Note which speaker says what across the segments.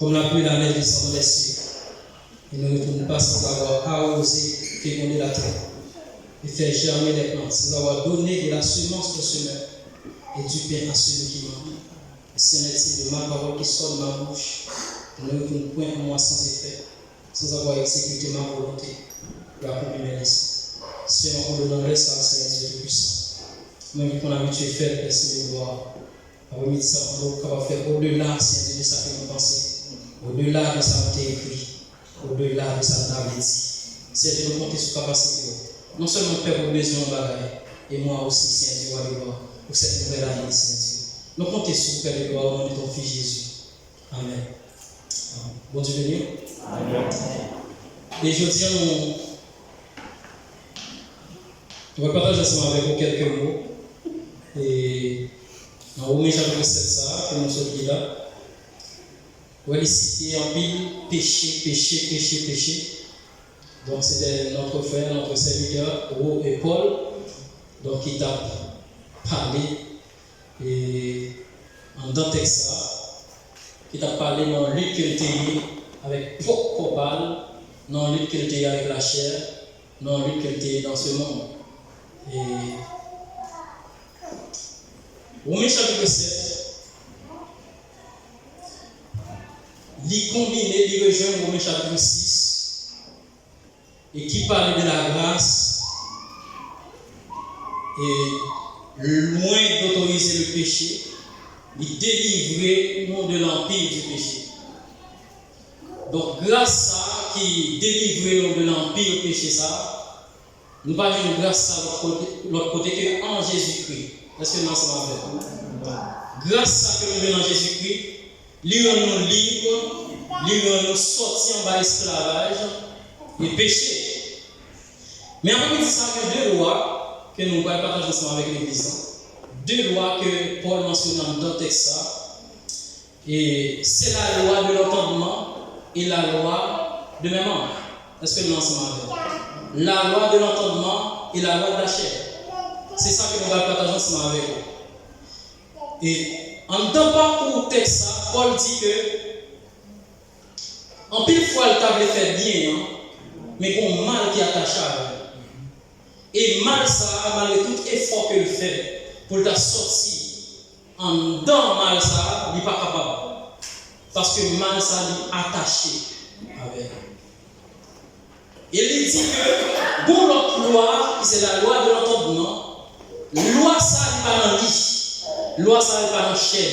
Speaker 1: Comme la pluie, la neige descend dans les cieux. Et ne retourne pas sans avoir arrosé, fécondé la terre et faire germer les plantes, sans avoir donné de la semence au semeur et du pain à celui qui mange. Si on est de ma parole qui sort de ma bouche, ne retourne point en moi sans effet, sans avoir exécuté ma volonté pour accomplir mes desseins. Seigneur, on donnerait ça, Seigneur Dieu Tout-Puissant. Même qu'on a habitué à faire, Père Saint-Gloire, à remettre ça en nous, qu'on va faire au-delà, Seigneur Dieu, de ça que nous pensons, au-delà de ça que nous écrit, au-delà de ça que nous avons dit. Seigneur Dieu, nous comptons sur la capacité. Non seulement Père pour besoin de bagaille, et moi aussi, Seigneur Dieu, pour cette nouvelle année, Seigneur Dieu. Nous comptons sur Père de gloire au nom de ton Fils Jésus. Amen. Bon Dieu béni. Amen. Et je tiens, on va partager ensemble avec vous quelques mots. Et dans Romains chapitre 7, ça, que nous sommes là, on va citer en pile péché. Donc c'était notre frère, notre serviteur, Ro et Paul, donc qui t'a parlé et en dans texte qui t'a parlé dans lutte qu'il était avec propre balle, dans lutte qu'il était avec la chair, dans lutte qu'il était dans ce monde. Et Romains chapitre 7, il combine, il rejoint Romains chapitre 6, et qui parle de la grâce, et loin d'autoriser le péché, il délivrait nous de l'empire du péché. Donc, grâce à qui délivrait nous de l'empire du péché, ça, nous parlons de grâce à l'autre côté que en Jésus-Christ. Est-ce que nous sommes avec? Grâce à que nous venons en Jésus-Christ, lui nous libre, lui nous sorti en bas esclavage et péché. Mais en même temps, il y a deux lois que nous allons partager ensemble avec l'Église. Deux lois que Paul mentionne dans le texte. Et c'est la loi de l'entendement et la loi de mémoire. Est-ce que nous en sommes avec? La loi de l'entendement et la loi de la chair. C'est ça que nous allons partager ensemble avec vous. Et en temps parcours texte, Paul dit que en pile fois, le table fait bien, mais qu'on mal qui est attaché à elle. Et mal ça, malgré tout effort que le fait pour le sortir en dedans mal ça, il n'est pas capable. Parce que mal ça, il est attaché avec elle. Et il dit que, bon, l'autre loi, c'est la loi de l'entendement, loi ça, il n'est pas dans lit, loi ça, il n'est pas dans chair,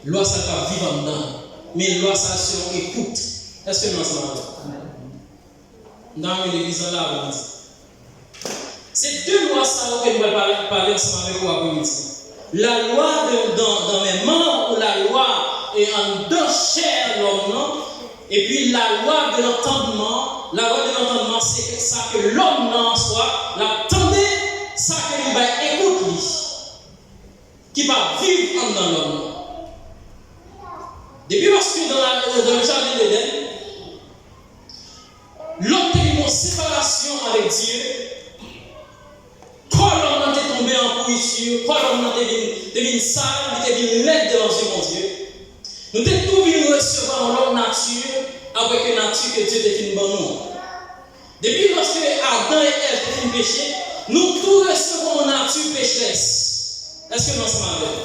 Speaker 1: loi ça, il n'est pas vivre en dedans, mais loi ça, selon écoute. Est-ce que nous en sommes dans l'église là, on dit. C'est deux lois ça que nous allons parler ensemble avec vous après-midi. La loi dans mes membres ou la loi est en deux chair l'homme, non? Et puis la loi de l'entendement. La loi de l'entendement, c'est ça que l'homme en soi, l'attendait, ça que il va écouter, qui va vivre dans l'homme. Depuis parce que dans le jardin d'Éden, l'homme était en séparation avec Dieu. Quand l'homme était tombé en pourriture, quand l'homme était devenu sale, il était devenu laid devant Dieu. Nous devons tout venir recevoir l'homme nature avec une nature que Dieu définit pour nous. Depuis lorsque Adam et Ève définissent péché, nous tout recevons une nature pécheresse. Est-ce que nous sommes avec?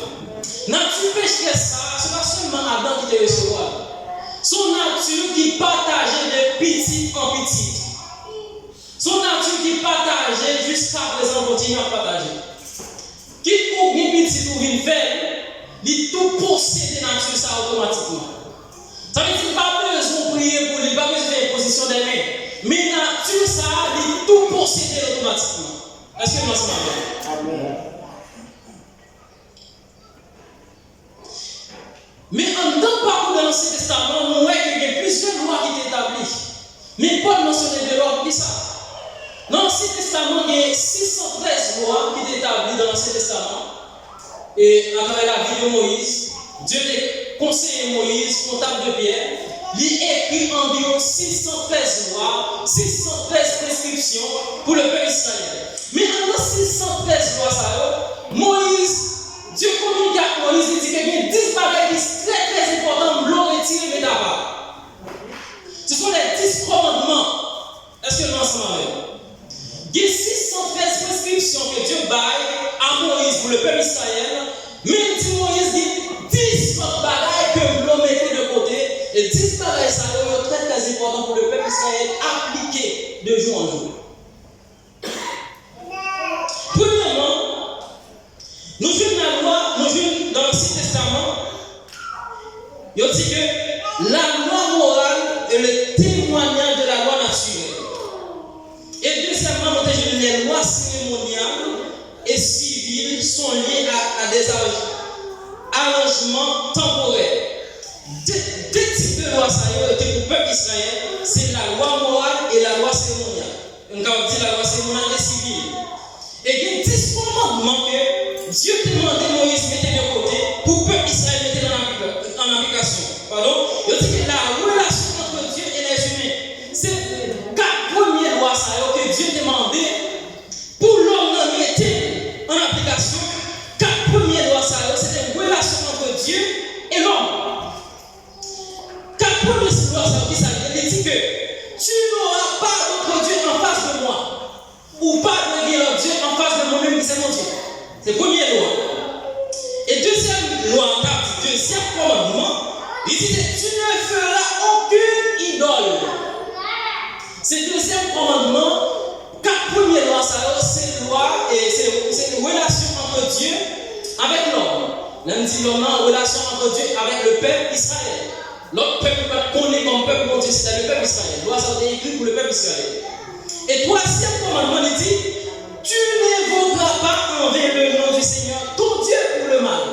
Speaker 1: Nature pécheresse, ce n'est pas seulement Adam qui te recevra. Son nature qui partageait de petit en petit. Son nature qui partageait jusqu'à présent continue à partager. Qui pour bien petit ou bien faible, il tout possède nature ça automatiquement. Ça veut dire qu'il n'y a pas besoin de prier pour lui, il n'y a pas besoin de faire une position des mains. Mais nature ça, il tout possède automatiquement. Est-ce que nous sommes avec? Amen. Mais en tant parcours de l'Ancien Testament, nous voyons qu'il y a plusieurs lois qui sont établies. Mais Paul mentionnait de l'ordre, ça. Dans l'Ancien Testament, il y a 613 lois qui sont établies dans l'Ancien Testament. Et à travers la vie de Moïse, Dieu a conseillé Moïse, comptable de Pierre, il écrit environ 613 lois, 613 prescriptions pour le peuple israélien. Mais dans 613 lois, Moïse, Dieu communique avec Moïse, il dit qu'il y a 10 bagages très très importants, l'eau retirée d'abord. Et 10 bagages, ça est très très important pour le peuple Israël appliquer de jour en jour. Premièrement, nous jouons la loi, nous jouons dans l'Ancien Testament, il dit que la loi morale est le témoignage de la loi naturelle. Et deuxièmement, nous avons les lois cérémoniales et civiles sont liées à des arrangements temporaires. Deux types de lois étaient pour le peuple Israël, c'est la loi morale et la loi cérémoniale. On va dire la loi cérémoniale et civile. Et il y a 10 commandements que Dieu demandait Moïse de mettre de côté pour que le peuple Israël mette en application. Pardon? Il dit que la relation entre Dieu et les humains, c'est 4 premières lois que Dieu demandait pour l'homme de mettre en application. 4 premières lois, c'est une relation entre Dieu et l'homme. 4 premières lois, il dit que tu n'auras pas d'autre Dieu en face de moi. Ou pas de Dieu en face de moi-même, c'est mon Dieu. C'est la première loi. Et deuxième loi, deuxième commandement, il dit que tu ne feras aucune idole. C'est le deuxième commandement. 4 premières lois, c'est une relation entre Dieu avec l'homme. L'homme dit l'homme a une relation entre Dieu avec le peuple Israël. L'autre peuple qu'on connaît comme peuple, mon Dieu, c'est le peuple Israël. Loi, ça a été écrit pour le peuple Israël. Et troisième commandement, il dit, tu n'évoqueras pas envers le nom du Seigneur, ton Dieu, pour le mal.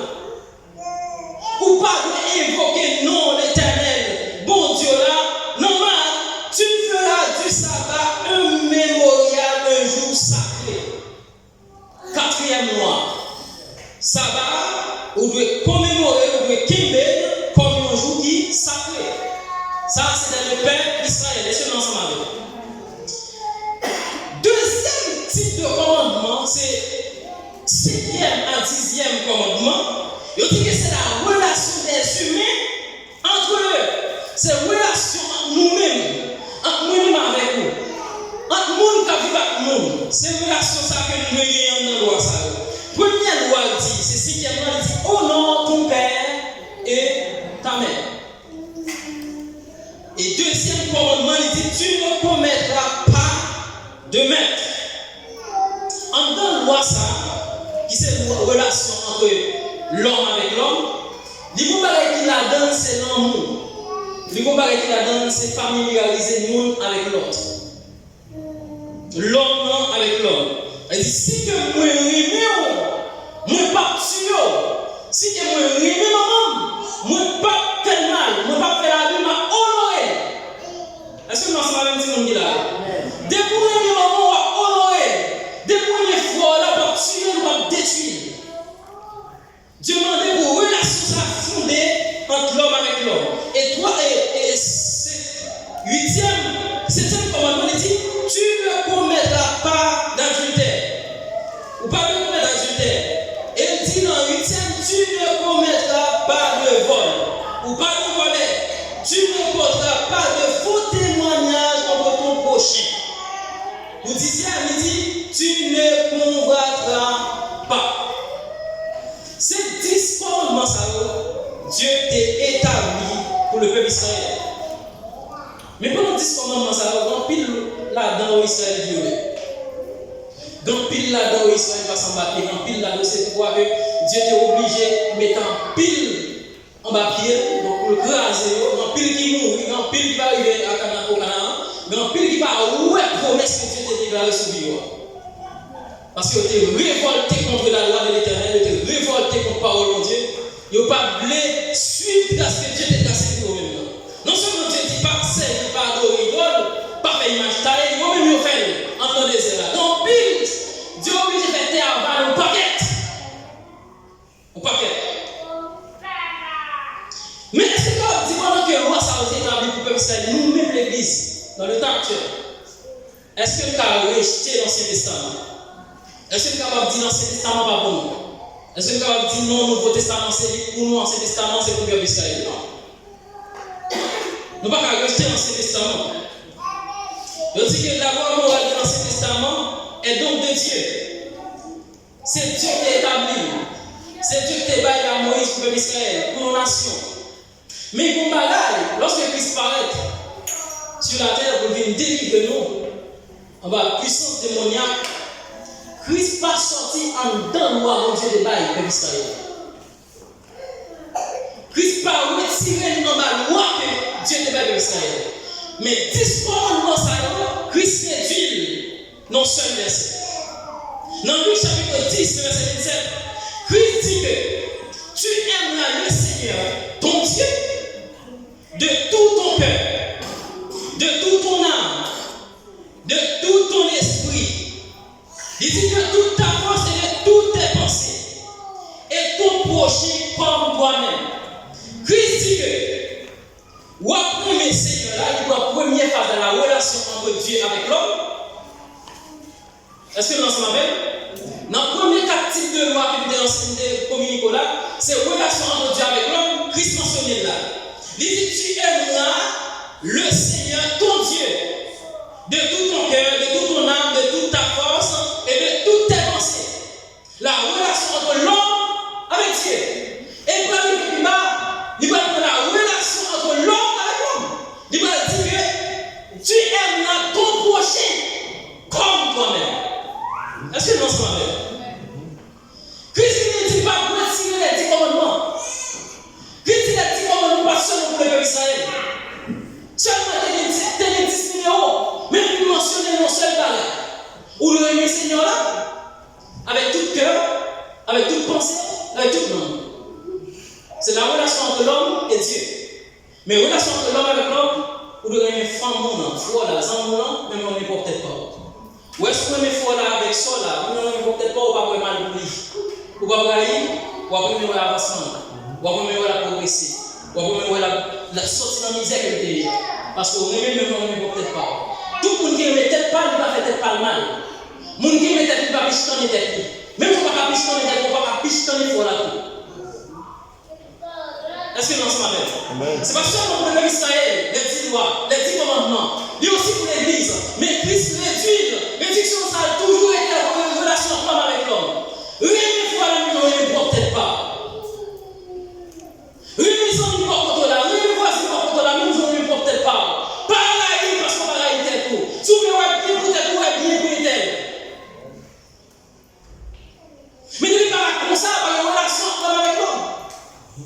Speaker 1: Ou pas d'évoquer non l'Éternel, bon Dieu là, non mal, tu feras du sabbat un mémorial, un jour sacré. Quatrième loi, sabbat, on doit commémorer, on doit kimber comme un jour qui est sacré. Ça, c'est dans le peuple d'Israël. Est-ce que nous ensemble avec? Deuxième type de commandement, c'est 7e à 10e commandement. Il dit que c'est la relation des humains entre eux. C'est la relation entre nous-mêmes, entre nous-mêmes avec nous. Entre nous qui vivent avec nous. C'est une relation ça que nous ayons dans la loi. Première loi dit, c'est 6e loi, il dit honore ton père et ta mère. Et deuxième commandement, il dit tu ne commettras pas de maître. En dans la loi, ça, qui c'est une relation entre l'homme avec l'homme, les comparer qui la donne, c'est l'amour. Les comparer qui la donne, c'est familiariser nous avec l'autre. L'homme avec l'homme. Elle dit si que moi remets, moi pas tuer, si que moi remets maman, moi pas faire mal, moi pas faire la vie, moi honorer. Est-ce que nous sommes même si on dit là? Dès que vous remets maman, on va honorer. Dès que vous remets froid, là, on va tuer, on va détruire. Dieu demandait pour relation fondée entre l'homme avec l'homme. Et toi, et 7e commandement, il dit tu ne commettras pas d'adultère. Ou pas de commettre d'adultère. Et il dit dans 8e, tu ne commettras pas de vol. Ou pas de voler. Tu ne porteras pas de faux témoignages contre ton prochain. Ou 10e, il dit tu ne convoiteras pas. Ces 10 commandements, Dieu t'a établi pour le peuple Israël. Mais pendant 10 commandements, ça va grand pile là-dedans où Israël violé. Grand pile là-dedans où Israël va s'embarquer. Grand pile là-dedans, c'est pourquoi que Dieu t'est obligé de mettre un pile en bas pied, donc pour le craser, grand pile qui mourit, grand pile qui va arriver au Canaan, grand pile qui va ouer promesse que Dieu t'a déclaré sur lui. Parce qu'il était révolté contre la loi de l'Éternel, il était révolté contre la parole de Dieu. Il n'a pas voulu suivre ce que Dieu t'a cassé pour eux-mêmes. Non seulement Dieu dit pas servir, pas adorer idole, pas faire image taillée, il va même faire en le désert. Donc, pile, Dieu a obligé de faire terre au paquet. Au paquet. Mais est-ce que quand dit pendant que moi ça a été établi pour le peuple Israël, nous-mêmes l'église, dans le temps actuel, est-ce que nous avons rejeté l'Ancien Testament? Est-ce que nous avons dit l'Ancien Testament pas pour nous? Est-ce que nous avons dit non, le Nouveau Testament c'est pour nous, l'Ancien Testament c'est pour le peuple Israël? Non. Nous ne pouvons pas rejeter l'Ancien Testament. Je dis que la loi morale de l'Ancien Testament est donc de Dieu. C'est Dieu qui est établi. C'est Dieu qui est baillé à Moïse pour le peuple Israël, pour nos nations. Mais pour bagaille, lorsque Christ paraît sur la terre pour venir délivrer nous en bas de puissance démoniaque, Christ pas sorti en dedans loi mon Dieu de bail peuple Israël. Christ pas retiré en bas loi que Dieu de bail Israël. Mais 10 commandements ça Christ réduit non seul verset. Dans Luc chapitre 10 verset 27, Christ dit que tu aimeras le Seigneur ton Dieu de tout ton cœur, de toute ton âme, de tout ton esprit. Il dit de toute ta force et de toutes tes pensées. Et ton prochain comme toi-même. Christ dit que, ou premier Seigneur, là, il doit première phase dans la relation entre Dieu avec l'homme. Est-ce que nous en sommes avec? Dans le premier quatre types de loi que nous avons communiqué là, c'est relation entre Dieu avec l'homme, Christ mentionné là. Il dit tu aimeras le Seigneur ton Dieu de tout ton cœur, de toute ton âme, de toute ta force et de toutes tes pensées. La relation entre l'homme avec Dieu. Et pour il va prendre la relation entre l'homme avec l'homme. Il va dire que tu aimeras ton prochain comme toi-même. Est-ce que nous sommes avec? Christ ne dit pas pour retirer les 10 commandements. Christ dit les 10 commandements pas seulement pour le peuple Israël. Seulement des 10 numéros, mais vous mentionnez non seul bagage. Ou le aimer Seigneur là, avec tout cœur, avec toute pensée, avec toute langue. C'est la relation entre l'homme et Dieu. Mais la relation entre l'homme avec l'homme, vous devez aimer femme mon foi là, sans mon même on ne peut peut-être pas. Ou est-ce que vous aimez foi là avec ça là, vous ne peut-être pas, ou pas vraiment manipuler. Ou pas brailler, ou pas aimer l'avancement, ou pas aimer la progresser, ou pas aimer la sortie dans la misère qu'elle était. Parce que vous aimez même on ne peut peut-être pas. Tout le monde qui aime tête pas, il va faire tête pas mal. Le monde qui aime tête, il va pichetonner tête. Même si on ne peut pas pichetonner tête, on ne peut pas pichetonner foi là tout. Est-ce que nous sommes avec? C'est pas seulement pour le peuple Israël, les 10 lois, les 10 commandements. Il y a aussi pour l'Église. Mais Christ réduit. Réduction, ça a toujours été une relation femme avec l'homme. Une fois la maison, il ne peut peut-être pas. Une maison, il ne peut pas là. Une voisine, il ne peut pas la maison, il ne peut peut-être pas. Pareil, parce qu'on va la tel coup. Si vous voulez bien pour tel coup, bien pour tel. Mais ne pas comme ça, par une relation femme avec l'homme.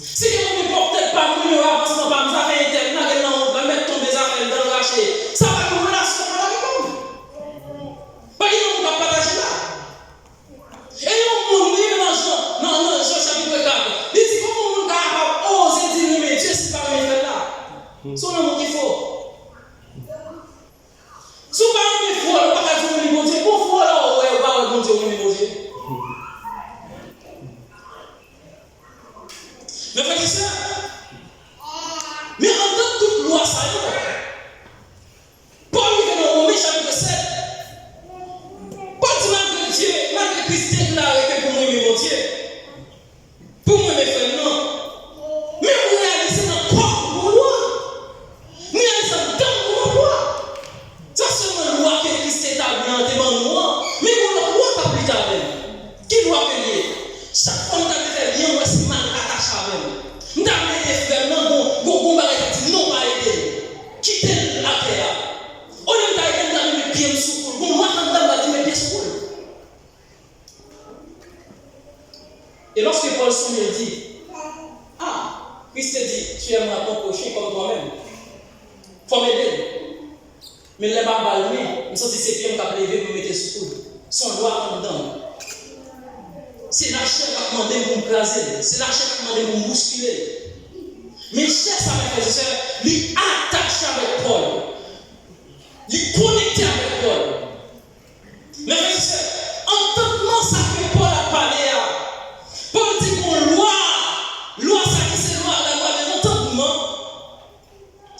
Speaker 1: Si on ne peut peut-être pas nous avancement par nous affaires internes, on va mettre tomber les affaires dans le rachet. Ça va être une relation avec l'homme. Pas qu'il ne va pas partager là. Et on mourir dans Jean chapitre 4. Il dit comment on va oser dire mais Dieu c'est pas mes frères là. C'est un homme qu'il faut. Si on va dire qu'il faut, on va pas dire mon Dieu. Pourquoi là on va bon Dieu mon Dieu? Mais frère et sœurs, mais en tant que toute loi ça y est, Paul est dans Romains chapitre 7. Paul dit malgré Dieu, malgré Christ déclaré que pour moi mon Dieu, pour moi mes frères non. Mais vous réalisez dans quoi pour loi? Vous réalisez dans mon loi. Ça c'est une loi que Christ établit en devant nous, mais vous la loi pas plus tard. Qui doit payer? Chaque fois que vous avez fait bien, moi c'est mal attaché avec vous. Nous avons des frères, non, non, pas aider. Quittez la terre. On est dans les pieds sous le moi, on mes pieds sous le. Et lorsque Paul Sommel dit, ah, Christ dit, tu aimeras ton prochain comme toi-même. Il faut m'aider. Mais les barbares, ils sont dit, c'est bien qu'on a levé pour mettre sous le. Son loi en dedans. C'est la chair qui a demandé de vous craser. C'est la chair qui a demandé de vous bousculer. Mais chair, ça mes frères et sœurs, il attache avec Paul. Il connecte avec Paul. Mes frères et sœurs, entendement ça que Paul a parlé. Paul dit qu'on loi ça qui c'est la loi de l'entendement.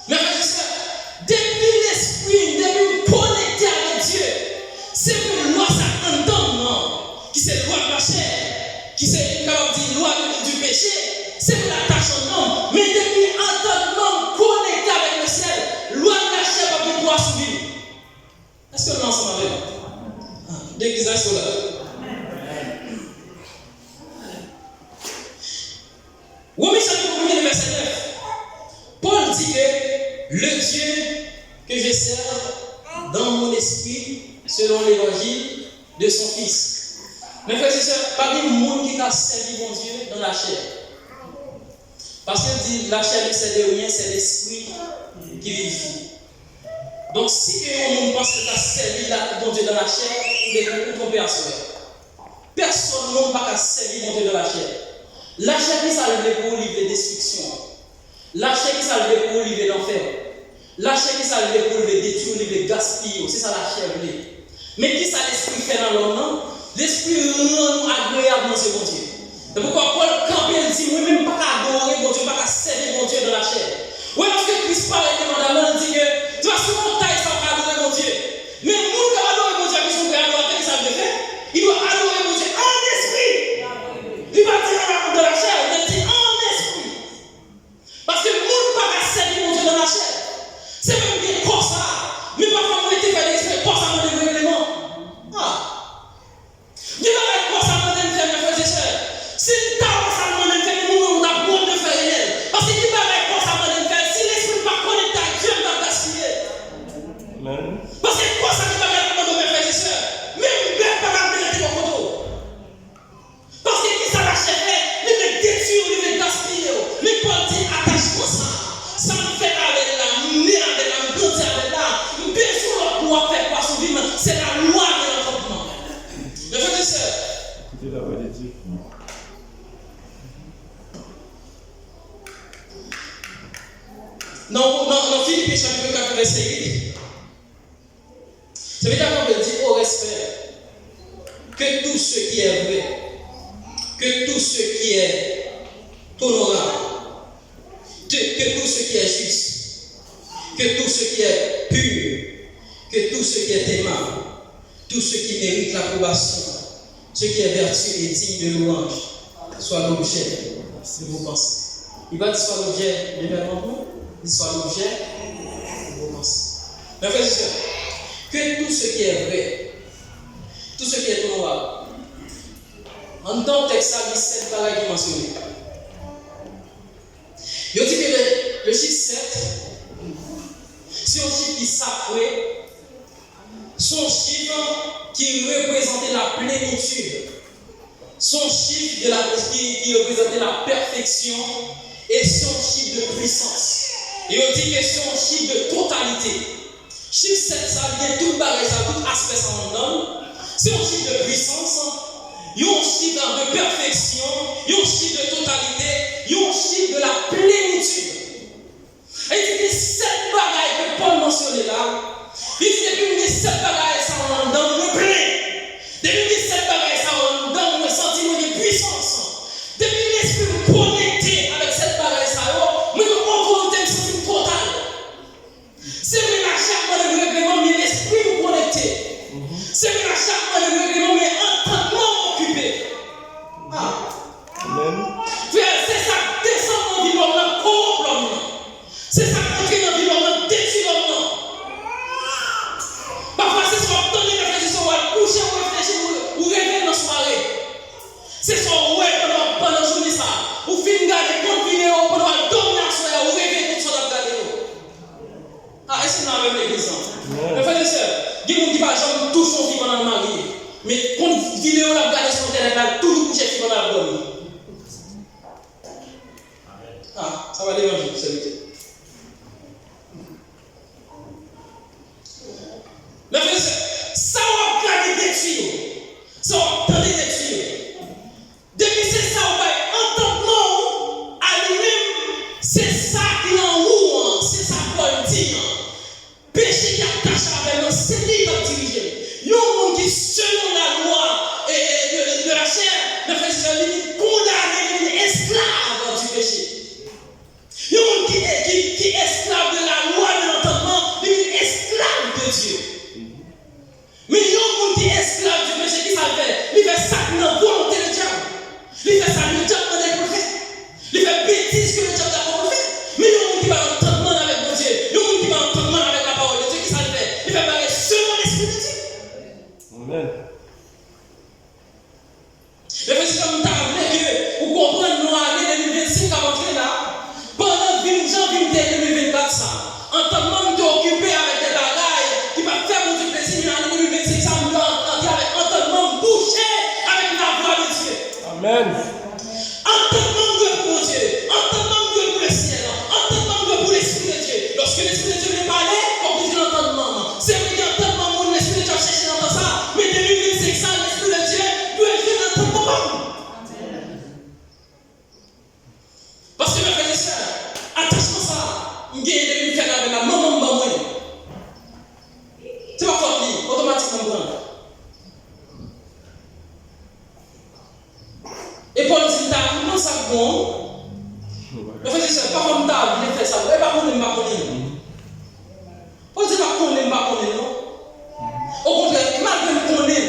Speaker 1: Mes frères et sœurs, depuis l'esprit, depuis connecter avec Dieu, c'est une loi ça entendement, qui c'est la loi de la chair. Qui c'est une loi du péché, c'est pour la tâche en homme. Mais depuis entendement connecté avec le ciel, loi de la chair va pouvoir subir. Est-ce que nous en sommes avec? Dès que dit que le Dieu que je sers dans mon esprit, selon l'évangile de son Fils. Mes frères et sœurs, pas de monde qui a servi mon Dieu dans la chair. Parce que dit la chair ne sert de rien, c'est l'esprit qui vivifie. Donc si on pense que tu as servi mon Dieu dans la chair, il est trompé à soi. Personne ne va servir mon Dieu dans la chair. La chair qui s'allume pour livrer la destruction. La chair qui s'allume pour livrer l'enfer. La chair qui s'allume pour livrer détruire, livrer gaspiller. C'est ça la chair. Mais qui ça l'esprit fait dans l'homme? L'esprit rend nous agréable dans ce bon Dieu. C'est pourquoi Paul Campbell dit, moi même pas adorer mon Dieu, pas servir mon Dieu dans la chair. Oui, parce que Christ parle demandamment, il dit que tu vas souvent tailler sans adorer mon Dieu. Mais le monde qui adore mon Dieu, qui sont adorateurs, qui savent le faire, il doit adorer mon Dieu en esprit. Il va dire dans la chair, il dit en esprit. Parce que le monde ne peut pas servir mon Dieu dans la chair. C'est même bien comme ça. Mais parfois, on était fait l'expert, comme ça, on est règlement. Dieu va être comme ça, on est fait, mes frères et sœurs. Si tu as ça, on est fait, nous, on a besoin de faire réel. Parce que Dieu va être comme ça, on est fait. Si l'esprit n'est pas connecté à Dieu, on va gaspiller. Parce que quoi ça qui va être comme mes frères et sœurs? Même bête pas la vérité au photo. Parce que qui ça l'a cherché, il veut détruire, il veut gaspiller. Mais Paul dit attachement ça. Ça me fait avec la mener avec la beauté avec la. Bien sûr, on doit faire quoi son vivre. C'est la loi de l'entendement. Mes frères et sœurs. Écoutez la voix de Dieu. Dans Philippiens chapitre 4, verset 8, ça veut dire qu'on dit au respect que tout ce qui est vrai, que tout ce qui est honorable, que tout ce qui est juste, que tout ce qui est pur, que tout ce qui est aimable, tout ce qui mérite l'approbation, ce qui est vertu et digne de louange, soit l'objet de vos pensées. Il va dire soit l'objet de l'événement, il soit l'objet de vos pensées. Mes frères et sœurs, que tout ce qui est vrai, tout ce qui est honorable, en tant que texte, ça dit 7 bagages qui mentionnent. Il dit que le chiffre 7, c'est un chiffre qui est sacré, son chiffre qui représentait la plénitude, son chiffre qui représentait la perfection et son chiffre de puissance. Et on dit que c'est un chiffre de totalité. Chiffre 7, ça vient tout bagage, ça tout aspect ça on donne. C'est un chiffre de puissance, il y a un chiffre de perfection, il y a un chiffre de totalité, il y a un chiffre de la plénitude. Et il dit que 7 bagages que Paul mentionnait là, il dit depuis que 7 bagages ça on donne le plein. Depuis que 7 bagages ça on donne le sentiment de puissance. Depuis l'esprit connecté avec 7 bagages ça, mais on volonté de sentiment total. C'est vrai à chaque fois le règlement, mais l'esprit connecté. C'est vrai à chaque fois le règlement, mais entendement occupé. Amen. Frère, c'est ça qui descend dans l'environnement, corrompt l'homme. C'est ça qui crée l'environnement, détruit l'homme. Parfois, c'est ce qu'on donne les réflexions, on va coucher, on réfléchir, ou rêver dans la soirée. C'est ce qu'on ouais pendant la journée, ça. Ou fin garder compte vidéo, pendant la dormir la soirée, ou rêver tout ça dans la vidéo. Est-ce que nous avons même l'église? Mes frères et sœurs, il y a des gens qui ne jamais toucher son fille pendant le marié. Mais quand la vidéo la regarde sur Internet, elle a toujours couché fille pendant la dormir. Ça va l'évangile, c'est vérité. Mes frères et sœurs, ça va regarder des tuyaux. Ça va entendre des tuyaux. Depuis c'est ça, on va entendre à lui-même, c'est ça qui est en haut, c'est ça Paul dit. Péché qui attache avec nous, c'est lui qui va diriger. Il y a un monde qui, selon la loi de la chair, le frère est condamné, il est esclave du péché. Il y a un monde qui est esclave de la loi de l'entendement, il est esclave de Dieu. Mais il y a un monde qui est esclave du péché, qui s'appelle, il fait ça dans la volonté de Dieu. Il fait ça, le diable n'a pas fait. Il fait bêtise que le diable n'a pas fait. Mais il y a un monde qui va entendre avec mon Dieu. Il y a un monde qui va entendre avec la parole de Dieu. Qui ça le fait? Il fait pareil selon l'esprit de Dieu. Amen. Mais c'est comme tu as appelé que vous comprenez, nous, année 2025 à rentrer là, pendant 20 janvier 2024, En tant que membre pour Dieu, en tant que membre pour le ciel, en tant que membre pour l'Esprit de Dieu. Lorsque l'Esprit de Dieu vient parler, il faut que tu l'entends. C'est vrai qu'entendre l'Esprit de Dieu a cherché d'entendre ça, mais 2025, l'Esprit de Dieu doit être d'entendre pas. Parce que mes frères et sœurs, attachement ça, il y a des faire avec la maman de moi. C'est pas fort, automatiquement. Et Paul dit, comment ça bon? Mes frères et sœurs, pas comme ça, il fait ça, et pas comme il m'a connu. Paul dit, pas comme il m'a connu, non? Au contraire, il m'a bien connu.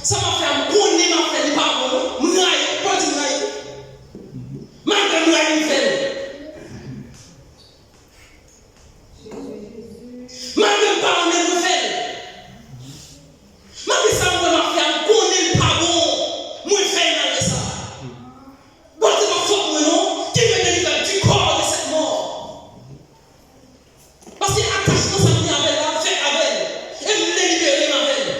Speaker 1: Ça m'a fait un connu, m'a fait des pardons. M'aille, Paul dit, m'aille. Malgré m'aille, il fait. Malgré pas, on est nouvelle. Malgré ça, on m'a fait un connu, pardon. Moi, je fais dans ça. Bon, c'est pas fort, non? Qui me délivre du corps de cette mort? Parce que l'attachement, ça vient avec elle, fait avec elle. Et me délivrer avec elle.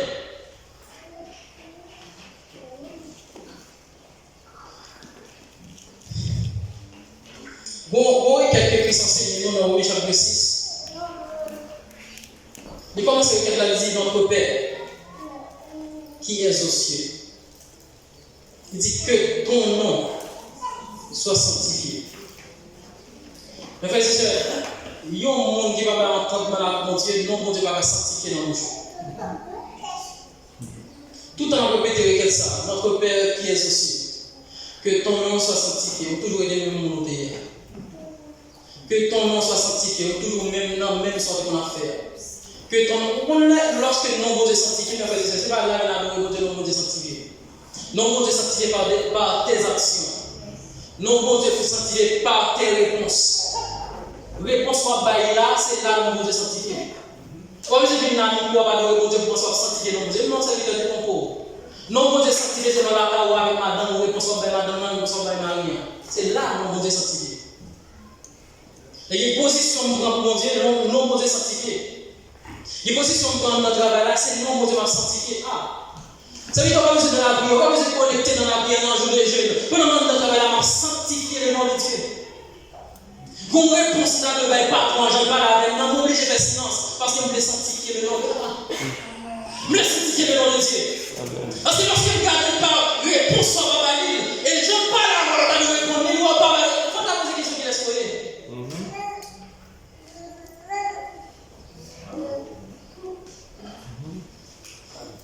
Speaker 1: Bon, quelques qui s'enseignent dans Romains chapitre 6. Il commence avec la visite de notre Père qui est aux cieux. Il dit que ton nom soit sanctifié. Mes frères et sœurs, il y a un monde qui va entendre mal à mon Dieu, non, mon Dieu va sanctifier dans nos jours. Tout en répétant ça, notre Père qui est aux cieux, que ton nom soit sanctifié, toujours les mêmes mots hier. Que ton nom soit sanctifié, toujours même nom, même sorte qu'on a fait. Que ton nom, lorsque le nom est sanctifié, mes frères et sœurs, c'est pas là que le nom est sanctifié. Non, bon Dieu sanctifié par tes actions. Non, bon Dieu sanctifié par tes réponses. Réponse qu'on baille là, c'est là que bon Dieu sanctifié. Comme je dis, Nami, pour avoir bon Dieu pour sanctifier, non, Dieu, non, c'est le de ton corps. Non, bon Dieu sanctifié, c'est dans la caroue avec madame, réponse qu'on baille madame, réponse qu'on baille Marie. C'est là que bon Dieu sanctifié. Et une position de bon Dieu, non, bon Dieu sanctifié. Une position de notre travail là, c'est non, bon Dieu va sanctifier. Ça veut dire qu'on va besoin de la prière, on va besoin de connecter dans la prière dans le jour de jeûne. Pendant que notre travail là, on va sanctifier le nom de Dieu. Qu'on réponse là, ne va pas prendre, j'en parle avec moi, on oblige de faire silence parce que je voulais sanctifier le nom de Dieu. Je voulais sanctifier le nom de Dieu. Parce que lorsque vous gardez pas réponse sur ma valide, et les gens parlent à moi, on va lui répondre, mais nous on parle. Il faut la poser question qui laisse courir.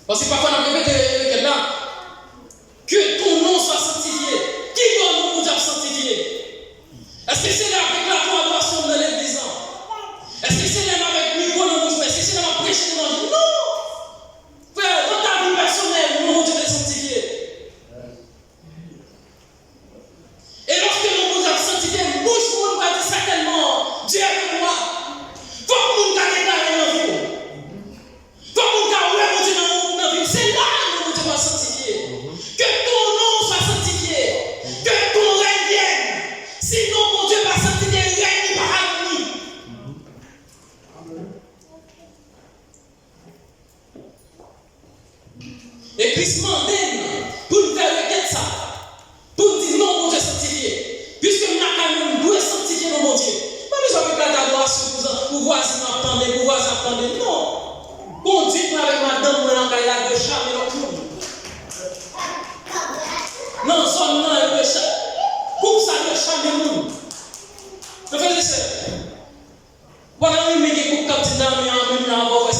Speaker 1: Parce que parfois, on a répété quelqu'un que ton nom soit sanctifié. Qui doit le nom pour dire sanctifié? Est-ce que c'est là avec la collaboration de l'église? Est-ce que c'est là avec le micro dans bouche? Est-ce que c'est là avec prêcher l'évangile? Non! Frère, dans ta vie personnelle, le nom de Dieu est sanctifié. Et lorsque le nom de Dieu est sanctifié, bouche pour nous va dire certainement Dieu est avec moi. Faut que nous déclarions dans vous. Faut que nous déclarions dans vous. C'est là que Dieu va sanctifier. Que ton nom soit sanctifié. Que ton règne vienne. Sinon, mon Dieu va sanctifier le règne par harmonie. Et Christ m'emmène pour nous faire requête ça. Pour nous dire non, mon Dieu sanctifié. Puisque nous n'avons pas sanctifier mon Dieu. Pas besoin de faire l'adoration pour voisin attendez, pour voisin attendez. Non. Conduite-moi avec madame pour l'encailler de charme et l'autre monde. Non, son nom est de charme. Coupe ça de charme et monde. Je fais ça. Voilà une qui coupe comme si dans le même là, on va voir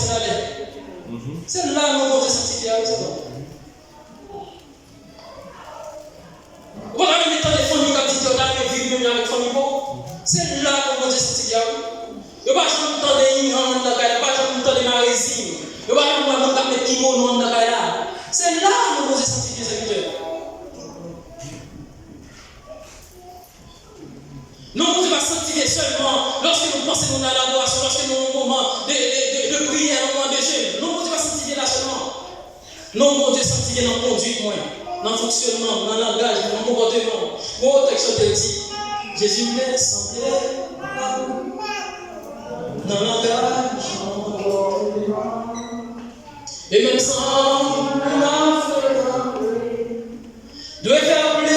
Speaker 1: c'est là où on va sanctifier. Voilà une téléphone comme si on a fait vivre avec famille. C'est là où on va sanctifier. Je ne vais pas entendre les gens, je ne vais pas entendre les marésimes, je ne vais pas entendre les kimonos. C'est là où nous avons sanctifié ces serviteurs. Nous devons sanctifier seulement lorsque nous pensons à l'adoration, lorsque nous avons un moment de prière, un moment de jeûne. Nous devons sanctifier là seulement. Nous devons sanctifier dans la conduite, dans le fonctionnement, dans le langage, dans le comportement. Mon texte te dit Jésus voulait sembler dans l'engagement et même sans la fréquenter, doit faire plaisir.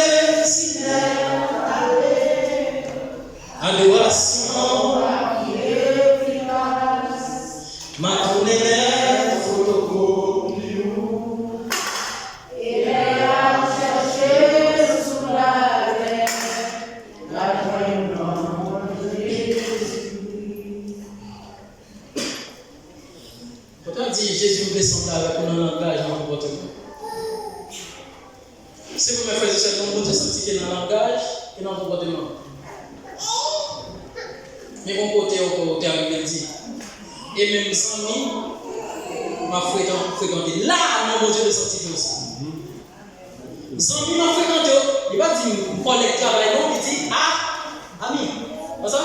Speaker 1: Pourtant, dit Jésus descend avec un langage dans le comportement. Si vous me faites ce nom, vous sentez dans le langage et dans le comportement. Mais mon côté, au côté arrivé dit. Et même sans lui, m'a fréquenté. Là, mon Dieu, le senti aussi. Sans lui, m'a fréquenté. Il va dire, pour le travail, non, il dit, ah, ami, c'est ça?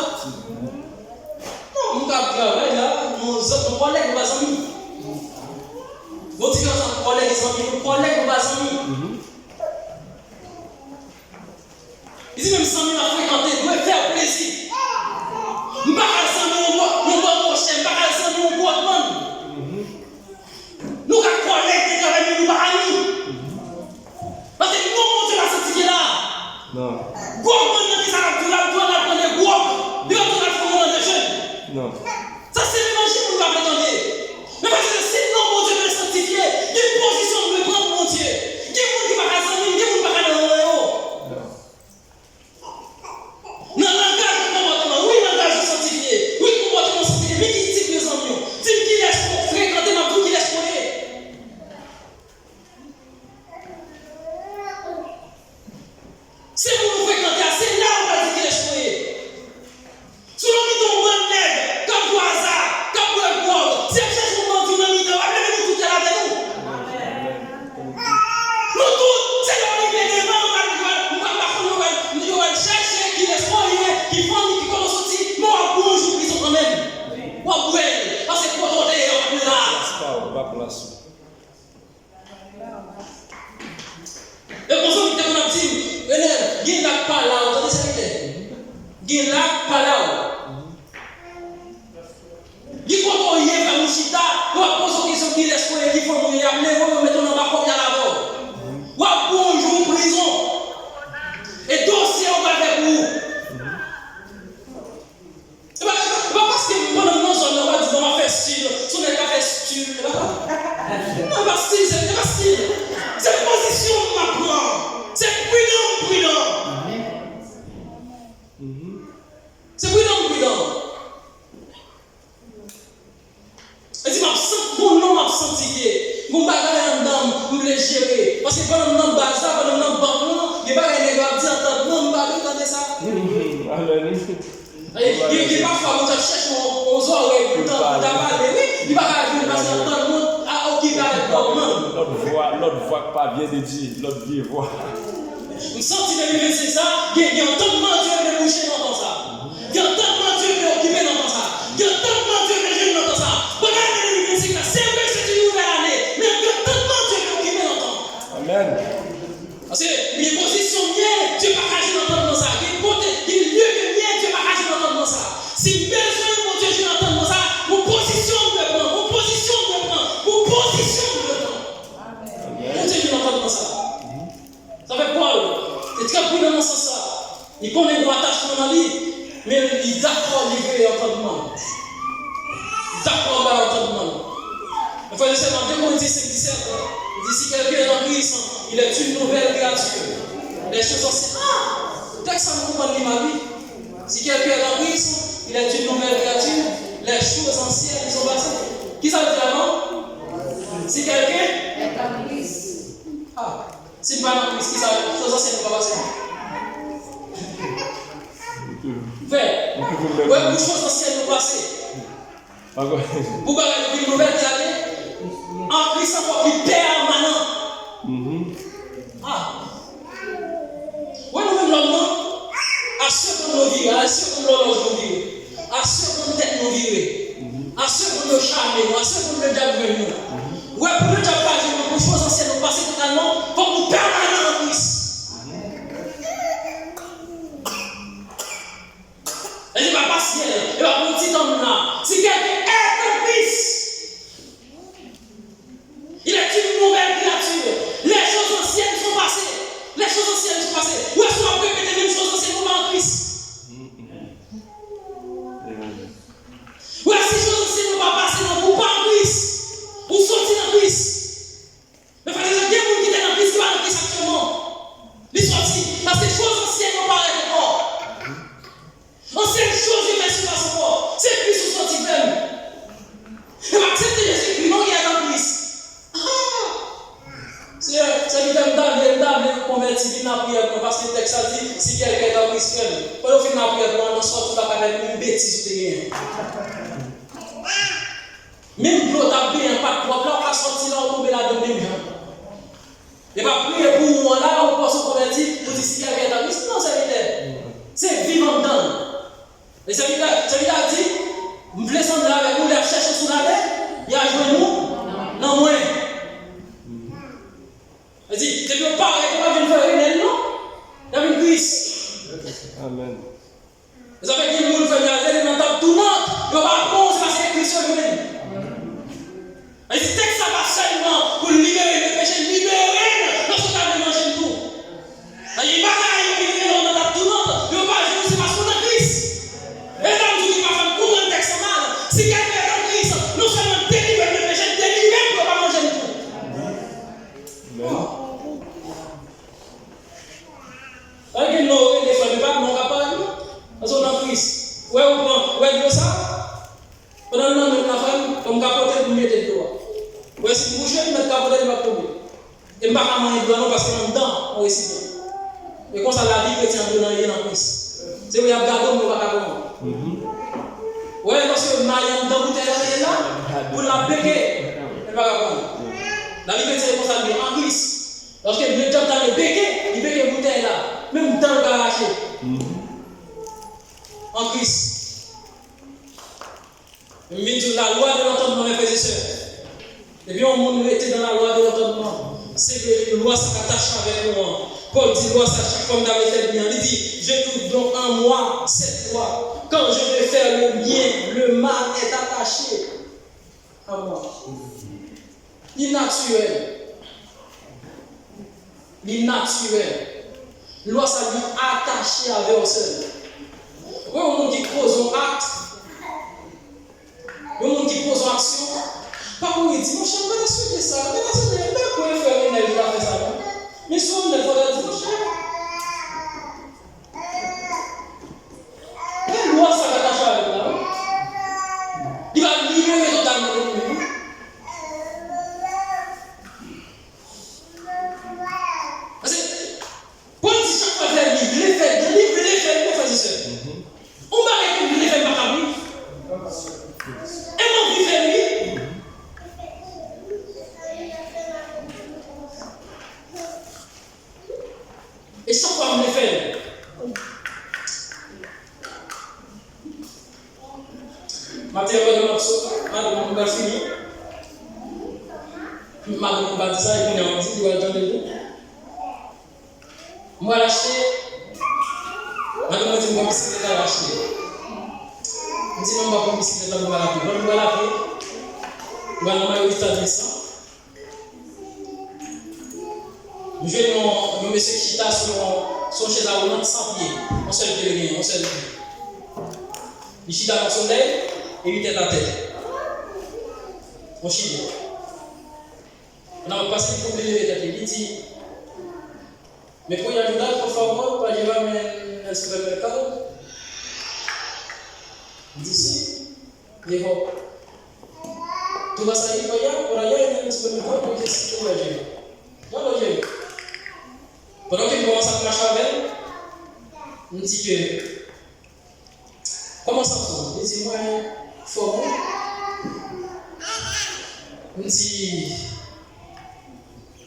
Speaker 1: Non, mon travail là, mon collègue, mon ami. Vous dites que mon collègue, mon ami. Il dit, même sans lui, m'a fréquenté, il doit faire plaisir. Je ne vais pas mon prochain, je ne vais pas mon boîte. Nous avons collecté avec nous, parce que nous, on ne va pas sortir là. Non. Non. Ça, c'est l'évangile que nous avons entendu. Mais parce que sinon, mon Dieu veut le sanctifier, il y a une position de le prendre, mon Dieu. Il y a un monde qui va pas s'en il y a un monde qui va pas dans le haut. Non, langage de comportement, oui, langage de sanctifié, oui, comportement sanctifié, mais qui dit les amis, dit qui laisse pour fréquenter ma vie, qui laisse pour aller. C'est pour nous fréquenter, c'est là où on va dire qu'il laisse pour aller. Selon nous, on va nègre, comme au hasard, comme pour le bois, c'est un changement du nom, on va venir nous tout à avec nous. Nous tous, c'est dans les éléments, on va chercher qui laisse pour aller, qui font, qui commencent aussi, mais on va bouger, ils sont quand même. On va bouger, parce que pour on est là. On va place. Et pour ça, on a dit, il y a un pas là, vous entendez ça? Il y a un pas là. Il faut qu'on y ait un mouchita, on va poser une question qui laisse pour les faut nous y appeler, on va mettre dans la porte à la mort. On va bonjour en prison. Et dossier, on va avec vous. C'est pas parce que pendant nos hommes, on va dire on va faire style, si on n'est pas fait style. Non, pas style, c'est pas style. C'est position de ma prend. C'est prudent. C'est prudent. Et si mon nom m'a sanctifié, mon bagage en dame, vous le gérer. Parce que pendant mon bazar, pendant mon banque, il n'y a pas un nègre qui dit non, vous ça. Il n'y a pas parfois, on cherche mon oreille, tout le temps, oui, il va arriver parce que dans le monde, à occuper avec moi.
Speaker 2: L'autre voix pas bien de dire, l'autre vieille voix.
Speaker 1: Vous sentez de c'est ça, il y a tellement Dieu qui est bouché dans ça. Il y a tellement Dieu qui est occupé dans ça. Il y a tellement Dieu qui est jeune dans ça. Regardez c'est vrai que c'est une nouvelle année, mais il y a tellement Dieu qui est occupé dans ça.
Speaker 2: Amen.
Speaker 1: Parce que les positions bien, Dieu partage dans ça. Il y a lieu que bien, Dieu partage dans ça. Si besoin, mon Dieu, je n'entends ça, mon position me prend, mon position me prend. Mon Dieu, je n'entends pas ça. Ça fait Paul, c'est très prudent dans ce sens. Il connaît mon attachement dans lui, mais il est d'accord livrer l'entendement. Il est d'accord avec l'entendement. Il faut laisser dans 2 Corinthiens 5, 17. Il dit si quelqu'un est en Christ, il est une nouvelle créature. Les choses anciennes. Dès que ça me comprend ma vie, si quelqu'un est en Christ, il est une nouvelle créature. Les choses anciennes sont passées. Qui ça veut dire avant? Si quelqu'un est en Christ. Si pas en Christ, qui ça veut dire? Les choses anciennes sont passées. Fait. Ouais, les choses anciennes sont passées. Vous avez une nouvelle créature. En Christ, encore plus permanent. Oui, nous-mêmes, l'homme, à ceux qu'on nous vit, à ceux qu'on nous vit, à ceux qu'on tête nous vit, à ceux qu'on nous charme, à ceux qu'on nous diable nous. Oui, pour nous dire pas que les choses anciennes nous passent totalement, pour nous permanent en Christ. Et il va passer, il va pour petit homme là. Si quelqu'un est en Christ, il est une nouvelle créature. Les choses anciennes sont passées. Les choses anciennes sont passées. Où est-ce qu'on peut répéter les mêmes choses anciennes pour en Christ? Où est-ce que les choses anciennes ne vont pas passer, non, pour pas en Christ? bien, pas de problème, on va sortir là, on tombe là dans même gens. Et pas prier pour moi là, on pense au converti, pour dire si quelqu'un est à Christ. Non, c'est vivre dedans. Et ça veut dire, je voulais descendre là avec nous, les chercher sous la terre, il y a joué nous, non, moins. Il dit, tu ne peux pas venir faire une non? Il y a une crise.
Speaker 2: Amen.
Speaker 1: Vous avez dit, nous faisons aller dans la tournante, il ne va pas prendre parce que Christ est venu. Il dit, texte ça pas seulement pour libérer le péché, libérer lorsque tu as mangé tout. Il n'y a pas de dans la tournante, il ne va pas jouer, c'est parce qu'on a Christ. Et là, nous disons, il va faire un texte mal. Si quelqu'un est dans Christ, nous sommes délivrés le péché, délivrés pour ne pas manger tout. Avec nous, les femmes, pas mon capable, parce qu'on a Christ. Ouais, on prend, ouais, ça. On a le même la femme, comme capoter pour mettre le doigt. Ouais, si vous bougez, mettre capoter, il va tomber. Et pas à manger blanc parce qu'on est dedans, on récite. Et comme ça, la vie chrétienne de l'année dans Christ. C'est où il y a un gâteau, on va pas comment. Ouais, parce que Marie dans bouteille là, pour la béquer, elle va pas comment. La vie chrétienne est comme ça, en Christ. Lorsque le temps dans le béquet, il béquet la bouteille là. Même dans le garage. En Christ. La loi de l'entendement, mes frères et sœurs. Et bien, on était dans la loi de l'entendement. C'est que la loi s'attache avec moi. Paul dit, loi s'attache comme David fait bien. Il dit, je trouve donc en moi cette loi. Quand je vais faire le bien, le mal est attaché à moi. L'innaturel. L'innaturel. Loi, ça dit attaché avec au seul. Oui, on monde qui pose un acte. Oui, on monde qui pose une action. Pas pour lui dire, mon cher, mais est-ce que ça? Mais est-ce que vous pouvez faire une vie à faire ça? Mais souvent, on ne peut dire, mon cher. Quelle loi ça attache avec là? Il va libérer totalement le monde. On va arrêter de les faire par lui. Et mon vie fait lui. Et chaque fois on les fait. Matin, on va finir. On va dire ça et puis on va dire, on va dire, on va lâcher. Madame, je vais bicyclette à l'acheter. Je dis non, je vais bicyclette à l'appeler. Je vais l'appeler. Je vais l'envoyer au stade de sang. Je vais un monsieur qui est sur chaise à roulant sans pied. On seul pied, on seul pied. Il chie dans son soleil et il tête à tête. On chie. On a passé pour lever la tête. Il dit, mais pour y aller là, il faut faire moi, pas y aller dans le supermercado. Il dit si. Il dit, tu vas salir para allá, por allá en el supermercado, porque si tú vas a llegar. Yo lo llevo. Pendant qu'il commence à marcher avec elle, il dit que, comment ça se fait? Il dit, moi, il faut moi. Il dit,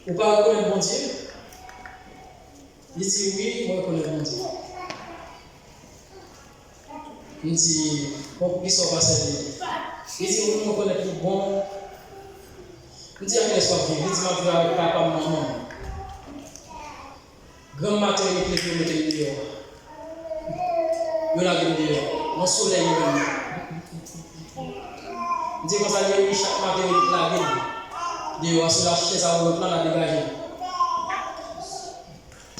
Speaker 1: vous ne pouvez pas reconnaître mon Dieu? Il dit, oui, moi, je connais mon Dieu. Il dit, bon, ils sont passés. Il dit, oui, je connais plus bon. Il dit, à quelle soit vivre? Il dit, ma vie avec papa, maman. Grand matin, il est venu mettre dehors. Il a venu dehors. Mon soleil, il est venu. Il dit, comme ça, il est chaque matin, il a venu dehors. Sur la chaise, à l'autre, là, il a dégagé.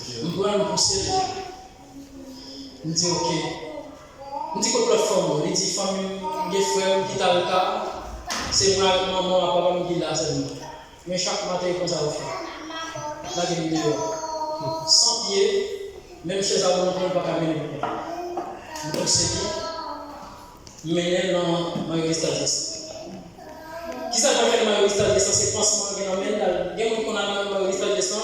Speaker 1: Je dois me pousser. Je dis, ok. Je dis, que la femme, il dit, famille, des frères, qui t'a le cas, c'est moi, maman, papa, qui là, c'est moi. Mais chaque matin, il commence à le faire. Là, il est dehors. Sans pied, même chez eux, on ne peut pas caminer. Donc, c'est dit, mener dans ma résistance. Qui ça va faire ma résistance? C'est pansement qui amène là. Il y a quelqu'un qui a ma résistance.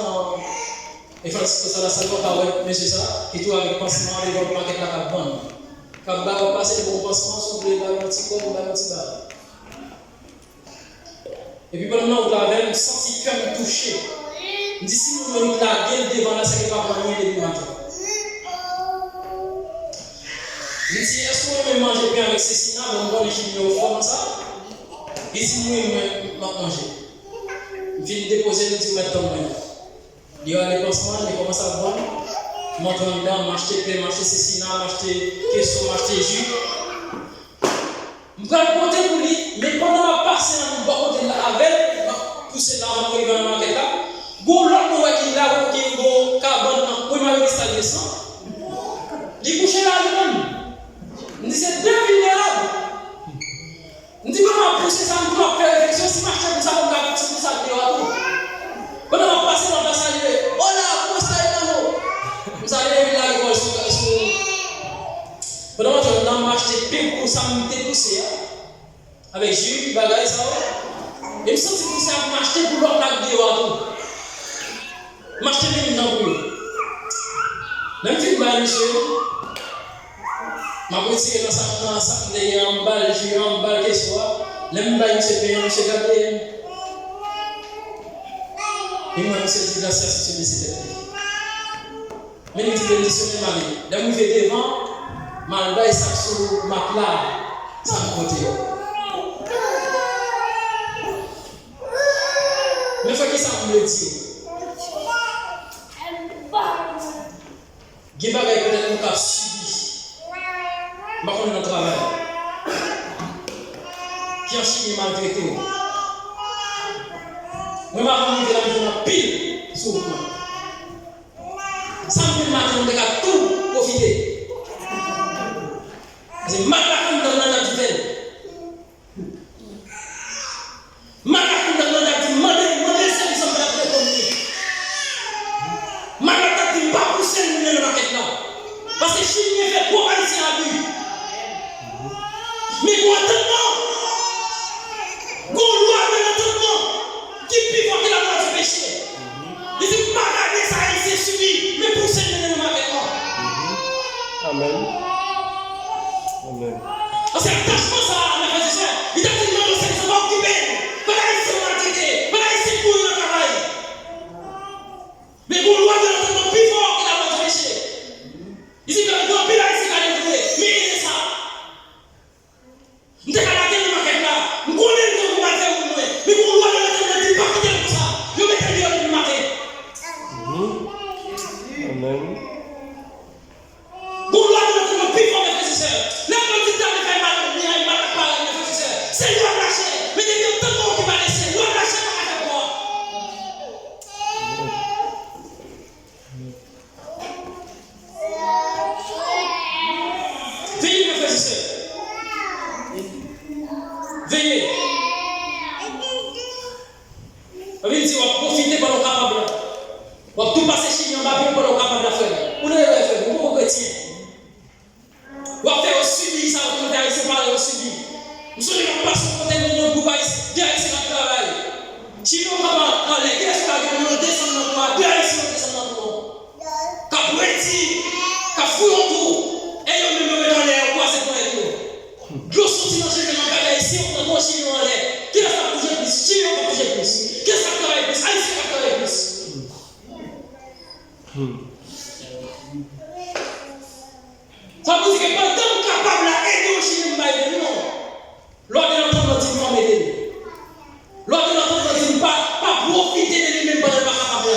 Speaker 1: Et Francisco Salazar, monsieur ça, qui trouve avec pansement, il va marquer la cabane. Quand on va passer le bon pansement, sur le ballon, petit corps, le ballon, petit ballon. Et puis pendant que vous l'avez, je senti le cœur me toucher. Je dis si nous nous la gueule devant là, c'est que pas pour rien depuis matin. Je dis est-ce que vous voulez manger bien avec Cécina, donc on va les chimie au fond ça. Et si nous voulons manger. Je viens de déposer le petit mettre dans le il y a les pansements, il commence à vendre. Je monte en dedans, m'acheter pain, m'acheter Cécina, m'acheter queso, m'acheter jus. Je vais le porter pour lui, mais pendant la passe, je vais porter avec, pousser l'argent pour il va dans la tête là. Go l'autre qui est là, qui est go carbone, pour il m'a dit ça descend. Il couche là, il dit c'est deux vulnérables. Il dit comment pousser ça, on doit faire réflexion, si marcher pour ça, on doit pousser pour ça, il y aura tout. Pendant la passe, on va saluer. Oh là, comment ça est là, vous allez là, l'école pendant que je vais m'acheter pain pour ça, me dépousser. Avec jus, bagaille, ça va. Et je me sens que c'est à m'acheter pour l'autre lac de l'eau. M'acheter même dans le même si je vais monsieur, je vais retirer dans sac, il y a un bal, jus, un bal, qu'est-ce que soit. Même si je vais monsieur Gabriel. Et moi, je suis gracieux à ce que je mais il dit bénédiction de Marie. Là où je vais devant, je vais ça sur ma plage, ça me côté. Mais il faut que ça me le dise. Il y a des choses que nous avons subies. Je vais notre travail. Qui en chimie maltraité. Moi, je vais la pile sur moi. Sans plus matin, on a tout profité. C'est Makakoum dans la nature. Makakoum dans la nature, demandez ça, ils sont pas très communs. Makakoum ne pas pousser le nez dans la maquette là. Parce que Chine fait pour haïtien à but. Mais moi, tellement, qu'on loi de l'entendement qui peut porter la loi du péché. Il dit, pas regarder ça, il s'est subi, mais pousser le nez dans la maquette là.
Speaker 2: Amen. Amen.
Speaker 1: Parce que l'attachement, ça, mes frères et sœurs, il a dit non, c'est que ça va occuper. Voilà, il s'est maltraité. Voilà, il s'est pour le travail. Mais pour loi de l'entendement plus fort que la loi du péché. Il dit que le grand pilat, il s'est calé. Mais il est ça. Nous sommes à la gueule de ma quête là. Nous connaissons le grand matin ou moins. Mais pour loi de l'entendement, il dit pas quitter comme ça. Nous mettons le grand du matin.
Speaker 2: Amen.
Speaker 1: Pour loi de l'entendement plus fort, mes frères et sœurs. La petite dame fait mal, mes frères et sœurs. C'est loi de la chair. Mais il y a tant de monde qui va laisser. Loi de la chair, on va faire quoi? Veillez, mes frères et sœurs. Veillez. On va dire, on va profiter pendant capable. On va tout passer chez nous, on va pendant capable de faire. Vous n'avez pas fait, vous pouvez retirer. On va faire au subi, ça va faire séparer au subi. Nous sommes pas sur le côté de notre gouvernement, derrière c'est notre travail. Si nous avons dans les guerres, nous descendons dans le droit, derrière c'est nous descendons dans le droit. Quand vous êtes ici, quand vous fouillez tout, et nous nous mettons dans l'air, quoi c'est pour être tout. Nous sommes dans le chemin de la ici, on prend chez nous en l'air. Qui est-ce qui va bouger plus? Qui va bouger plus? Qui est-ce qui va travailler plus? Allez, c'est qui va travailler plus? Ça veut dire que pendant que capable d'aider au Chine, non. Lors de l'entendre, il faut m'aider. Lors de l'entendre, il ne pas profiter de lui-même pendant le pas capable.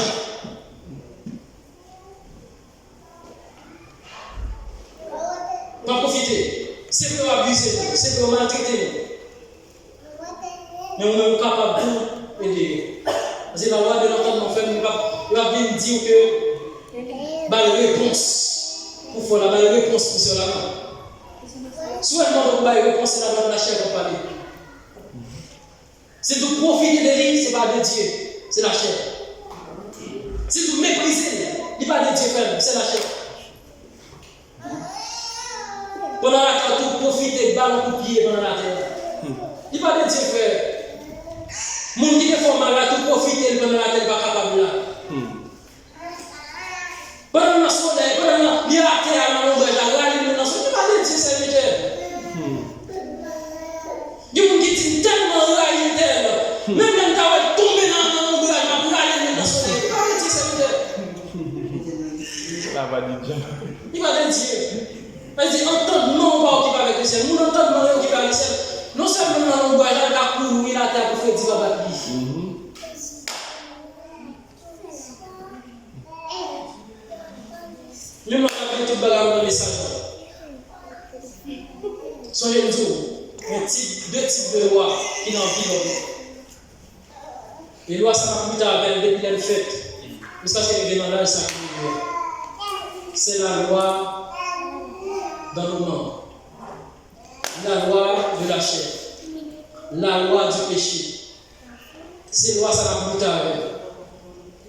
Speaker 1: Pas profiter. C'est pour abuser, c'est pour maltraiter. Mais on est capable d'aider. Parce que la loi de l'entendement fait, il va bien dire que la réponse. Pour faire la réponse pour cela. Soit le monde va réponse, c'est la chair qu'on parle. C'est de profiter de lui, ce n'est pas de Dieu, c'est la chair. C'est de mépriser, il n'est pas de Dieu, c'est la chair. Pendant la terre, tout profiter, ballon coup de pied pendant la terre. Il n'est pas de Dieu, frère. Mon qui est formal, tout profiter pendant la terre, pas capable là. Pendant le soleil, pendant la terre, la l'ombre, la soleil, pas de Dieu, c'est le Dieu. Il y a des gens qui sont tellement raillés, même
Speaker 2: va dire Dieu.
Speaker 1: Il va dire Dieu. Il dit entendement pas occupé avec le ciel. Mon entendement est occupé avec le ciel. Non seulement dans le langage, il a couru, il a terre pour faire dire papa. Même quand on a tout bagarre dans le message. Soyez le jour. Deux types de lois qui n'ont plus. Les lois, ça va plus tard avec depuis les fêtes. Jusqu'à ce que les dans l'âge, ça c'est la loi dans le monde. La loi de la chair. La loi du péché. Ces lois, ça va plus tard avec.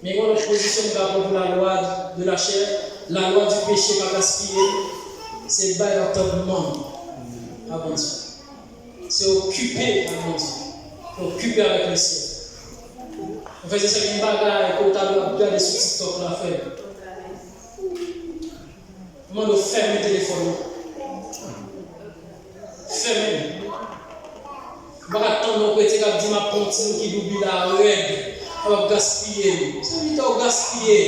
Speaker 1: Mais quand on positionne pour la loi de la chair, la loi du péché pas gaspiller, c'est bail l'entendement avant Dieu. C'est occuper avant Dieu. C'est occuper avec le ciel. On faisait ça une bagarre et quand on a regardé sur TikTok la fait. Comment de fermer le téléphone? Fermer. On va attendre que tu dis ma ponte qui oublie la règle. On va gaspiller. C'est vite à gaspiller.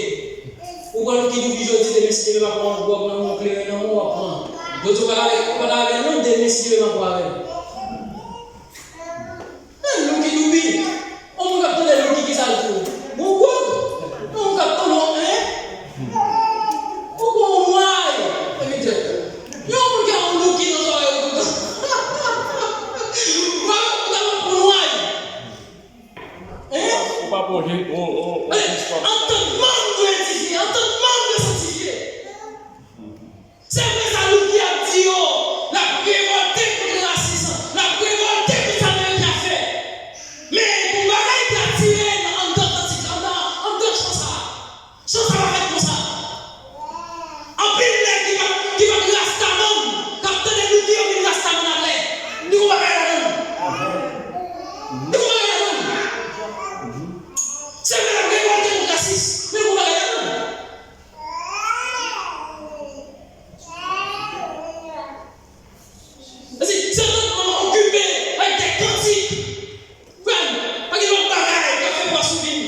Speaker 1: Ou quand qui oublie aujourd'hui de messieurs va prendre boire dans mon clé non on va prendre. D'autres on va avec non de messieurs va boire. Nous qui oublie. On va attendre les qui ça le bon quoi? On va attendre hein? Ou moi. Yo pour que on nous qui nous oreilles.
Speaker 2: Pas pour
Speaker 1: entendement de édifier, entendement de sanctifier. C'est vrai ça nous qui a dit la révolté contre le racisme, la révolté contre ça même a fait. Mais pour bagaille qui a tiré en deux choses ça va faire comme ça. En pile qui va rester même, quand on est nous qui on reste même après, nous va faire la même. C'est vrai la révolte contre le racisme, mais vous voyez la même. C'est un occupé avec des cantiques. Pas qu'il y a un bagage qui a fait pour subir.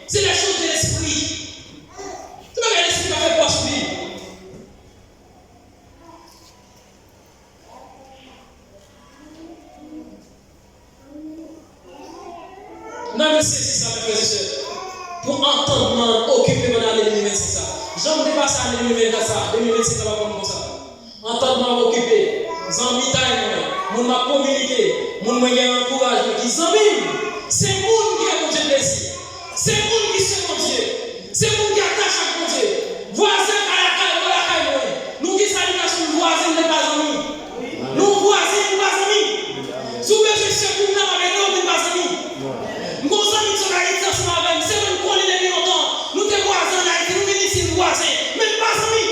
Speaker 1: C'est la chose de l'esprit. C'est pas l'esprit qui a fait pour subir. Non, mais c'est ça, mes frères et sœurs. Pour entendre, occuper mon année 2020, c'est ça. J'en dépasse l'année 2020, ça. 2025, ça va comme ça. Entendement, occuper. Zambie time, mon m'a communiqué, mon m'a encouragé, qui zambie. C'est mon qui a mon Dieu plaisir. C'est mon qui sait mon Dieu. C'est mon qui attache à mon Dieu. Voisin à la caille, nous qui saluons voisin n'est pas amis. Nous voisins n'est pas amis. Sous le jeu, c'est pour nous avec nous, n'est pas amis. Nous amis sont à l'exercice avec, c'est même qu'on est longtemps. Nous sommes voisins là, nous venons ici voisins, même pas amis.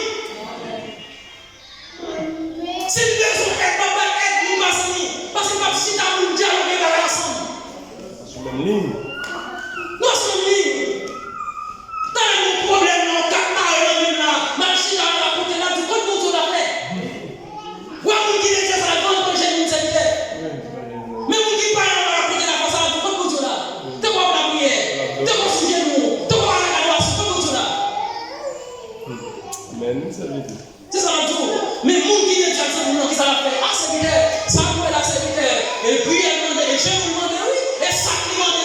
Speaker 1: Si nous devons être papa, être nous pas amis, parce que pas si t'as un dialogue avec ensemble.
Speaker 2: sur la ligne.
Speaker 1: Non, c'est une ligne. T'as un problème, non, quatre mains, même là, machine à la côté là, du coup, nous la fait. Ou à vous qui les fait la grande projet d'une sanitaire. Mais vous qui parlez à la côté là, comme ça, du coup, nous là. T'es quoi la prière? T'es quoi sujet nous? T'es quoi la graduation? Comme nous là.
Speaker 2: Mais nous, ça veut dire.
Speaker 1: C'est ça le tout. Mais vous qui les fait, qui ça l'a fait? Ah, serviteur, ça vous est la serviteur. Et puis, elle demande, et je vous demande, oui, et ça qui demande,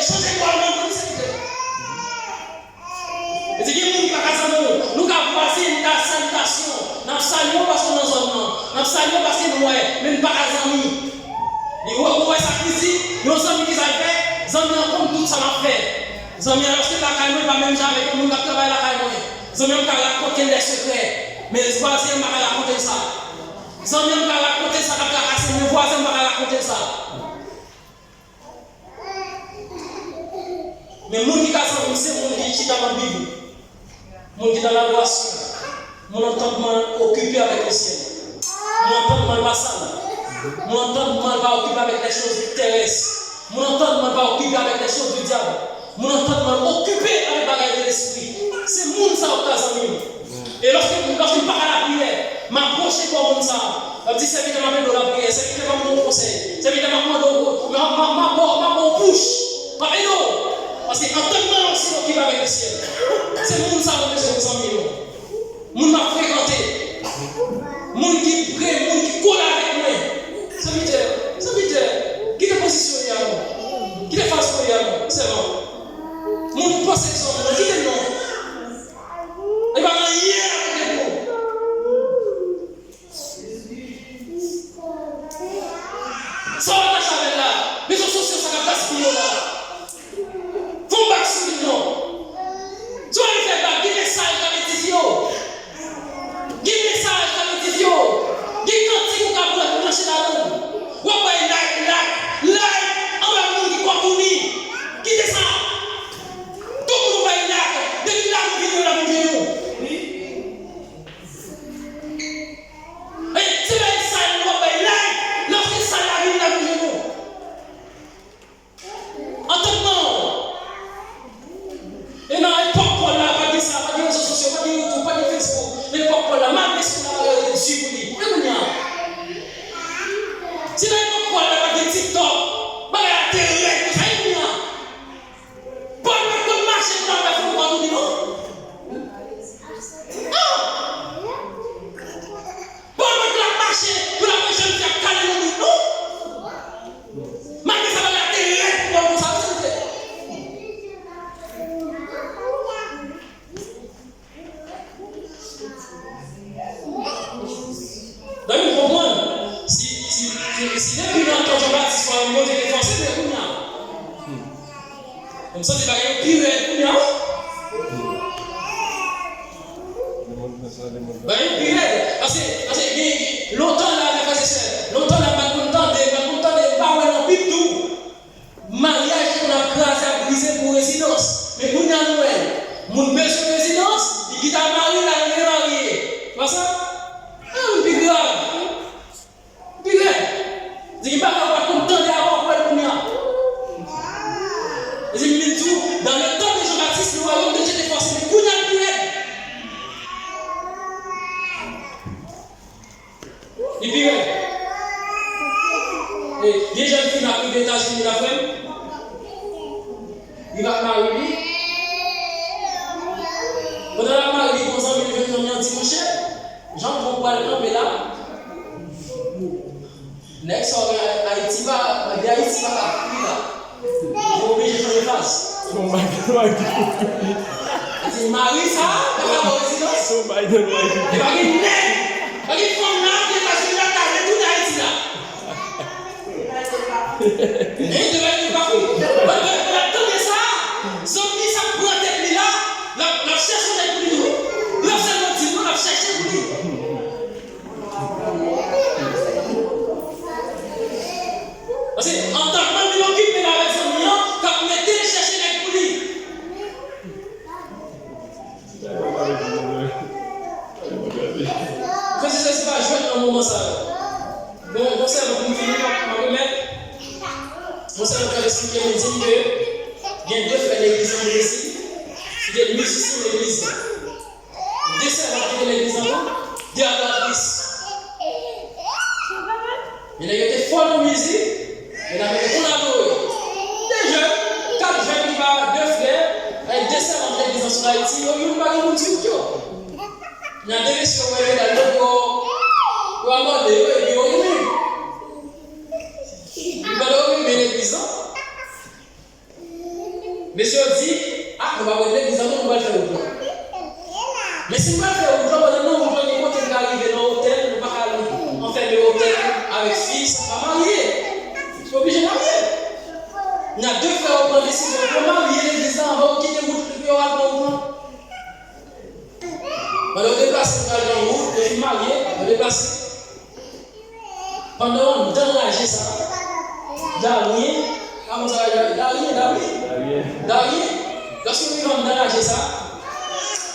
Speaker 1: changez quoi le monde, serviteur. Et c'est qui vous qui va casser nous? Nous avons passé une salutation. Nous saluons parce que nous sommes. Nous saluons parce que nous sommes. Même pas les amis. Et vous voyez ça ici, nos amis qui ça fait, les amis comme tout ça m'a fait. Les amis, lorsque la caille pas même genre avec nous, nous travaillons la caille. Les amis ont raconté des secrets. Mais les voisins m'ont raconté ça. Les amis ont raconté ça, mes voisins m'ont raconté ça. Mais les gens qui sont c'est les gens qui sont dans la Bible. Les gens qui sont dans la boisson. Mon entendement occupé avec le ciel. Mon entendement pas ça. Mon entendement va occuper avec les choses terrestres. Mon entendement va occuper avec les choses du diable. Mon entendement occupé avec les bagages de l'esprit. C'est mon ça au cas amis. Et lorsque je parle à la prière, m'approcher comme ça. Je dis c'est évidemment de la prière, c'est évidemment mon conseil, c'est évidemment ma bouche. Parce que entendement aussi qui va avec le ciel. C'est mon ça que je vous en Les réseaux sociaux, ça va gaspiller là. Faut pas que non. Tu vas faire pas, dis message dans les tissus. Dis message dans les tissus. Dis quand tu vas pour marcher dans l'eau. Ou pas like. On va nous qui contourner. Qui c'est ça? Tout le monde va like. Depuis là, vous vidéo la vidéo. Et tu vas être sale, on va like. Lorsque ça arrive la vidéo. En tant que non. Et dans l'époque, on n'a pas dit ça, pas de réseaux sociaux, pas de YouTube, pas de Facebook. L'époque, on n'a pas dit ça, dessus pour lui. Si dans l'époque, on n'a pas de TikTok, pas de télé, ça y est, pas de marché pour la faire pour nous, non? Pas de marché pour la faire jeune faire caler nous, non? Malgré ça, la télé pour nous, ça va. Donc, vous comprenez? Si depuis longtemps, Jean-Baptiste soit un mot de défense, c'est bien. Comme ça, c'est pas un pire, bien. Ben, pire. Parce que longtemps, là, la phase c'est longtemps, là, pas content de pas en pire tout. Mariage qu'on a crasé à briser pour résidence. Mais pour nous, Noël, mon besoin de résidence, il quitte à marier, il est marié. Pas ça? Plus grave. Je ne pas content d'avoir pour le monde. Je dis tout, dans le temps de Jean-Baptiste, le royaume de Dieu était forcé, mais qu'on a plus aide. Et puis, les jeunes filles n'ont pris d'États-Unis la femme. Il va marier. Pendant la mariée, il pense à venir en dimanche. Jean-Paul Poilman, mais là. Next, Haïti va j'ai oublié de changer de face.
Speaker 2: Son Biden va
Speaker 1: C'est Marie, ça, dans la résidence.
Speaker 2: Son Biden va
Speaker 1: Il va y avoir une femme là qui est passée là, tout Haïti là. Et il devait être partout. Attendez ça. Zombie, ça prend tête là. La cherche avec lui. La cherche pour lui. Parce qu'en tant que nous occupons la raison, quand vous mettez les chercher avec lui. Quand c'est pas jouer dans un moment ça. Bon, c'est un peu fini, on va remettre. On s'est encore expliqué, on dit que il y a deux frères d'église en Brésil, il y a des musiciens de l'église. Deux sœurs de l'église en deux adoratrices. Il a été fort en musique. Il a été collaboré. Des jeunes, 4 jeunes qui parlent, 2 frères, avec 2 sœurs en l'église en Haïti, ils ont eu pas de musique. Il y a des messieurs qui ont été dans le corps, qui ont abordé, ils ont eu. Ils ont eu l'église. Monsieur dit, on va avoir l'église, on va le faire au plan. Mais si on va le faire au plan, on va aller arriver dans l'hôtel, on va aller en faire le hôtel avec fils, on va marier. C'est obligé de marier. Il y a 2 frères qui prennent décision pour marier l'église, on va quitter le route, puis on va le plan. On va le déplacer dans la route, on va marier, on va le déplacer. Pendant on enragé ça, Darien, comment ça va? Darien. Lorsque nous avons enragé ça,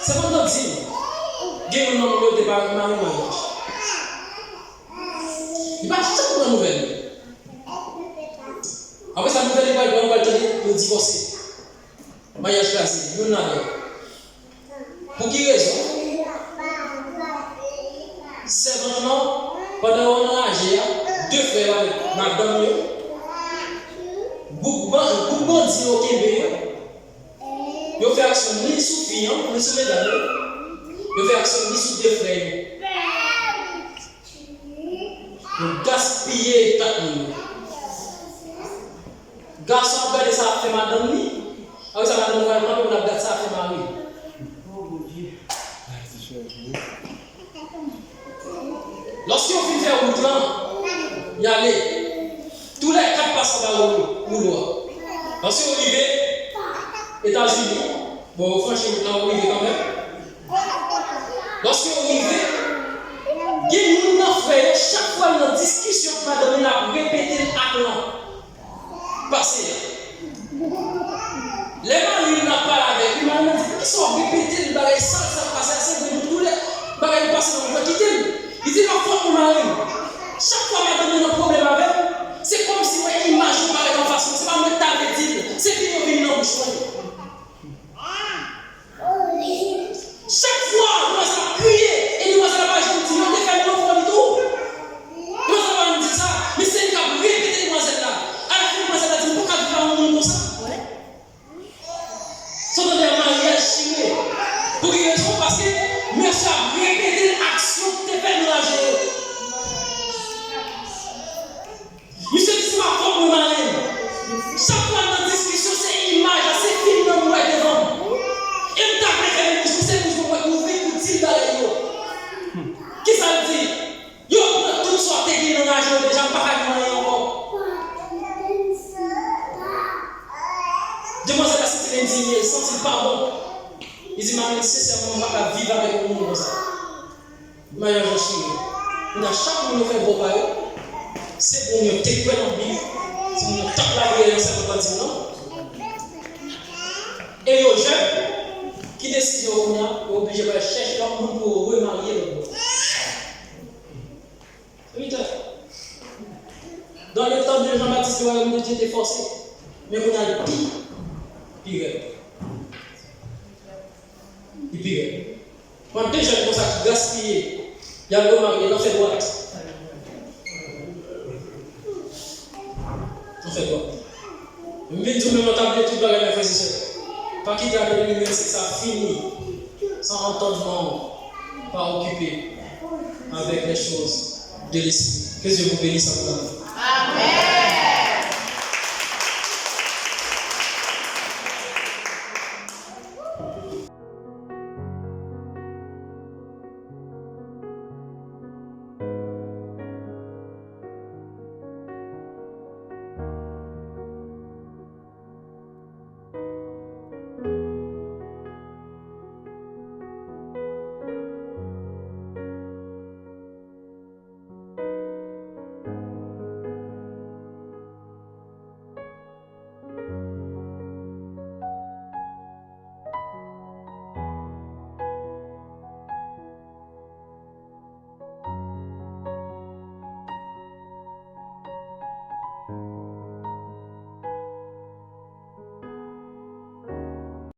Speaker 1: c'est pendant que il y a un homme qui est pas marié. Il va chercher pour la nouvelle. Après sa nouvelle, il va le divorcer. Mariage classé, nous n'avons. Pour qui raison? C'est vraiment, pendant qu'on a âgé, 2 frères avec madame, beaucoup de bandits au Québec, ils ont fait action ni sous fille, ni sous mesdames, ils ont fait action ni sous 2 frères. Ils ont gaspillé 4 minutes. Garçon a regardé ça a fait madame ni, avec ça madame va prendre pour la regarder ça a fait mari. Lorsqu'on finit faire route là, il y a les tous les 4 passagers passe par le couloir. Parce que arrivé, États-Unis, bon, franchement, on est arrivé quand même. Lorsque on arrive, il y a une affaire, chaque fois dans la discussion, madame, a répété l'acte. Passé. Les maris n'ont pas avec lui, ils sont répétés le bagage sans ça passer, c'est de tous les bagages passés dans le quitter. Il dit la fois qu'on arrive. Chaque fois madame a un problème avec, c'est comme si moi image vous paraît en façon, c'est pas moi qui t'avais dit, c'est qui nous vient dans le bouche. Chaque fois, nous allons crier et nous allons pas gentil, on est fait l'enfant du tout. Nous allons dire ça, mais c'est une cap répéter demoiselle là. À la fin, demoiselle a dit, pourquoi tu vas en monde comme ça? C'est dans des mariages chimés. Pour qu'ils raison parce que monsieur a répété l'action que tu fais dans la journée. Monsieur dit, c'est ma propre marraine. Chaque fois dans la discussion, c'est image, c'est film dans le mois devant. Et je t'appelle, je sais que je vais ouvrir tout le dans les yeux. Qui ça veut dire? Yo, tout soit technique dans la journée, déjà pas à rien encore. Demoiselle, c'était indigné, il sentit pardon. Il dit, maman, sincèrement, on va vivre avec le monde comme ça. Mariage en Chine. On a chaque fois nous fait beau bail. C'est pour nous te dans la vie. C'est pour nous taper la vie dans cette continent. Et les jeunes qui décident de venir, ils sont obligés de chercher leur monde pour remarier le monde. Dans le temps de Jean-Baptiste, le Dieu était forcé. Mais on a le pire. Pire. Quand des jeunes comme ça qui gaspillent, il y a le marié, il en fait droite. On fait quoi? Mais tout le monde a oublié tout le frères et sœurs. Pas quitter avec l'université, ça finit sans entendement, pas occupé avec les choses de l'esprit. Que Dieu vous bénisse en Amen.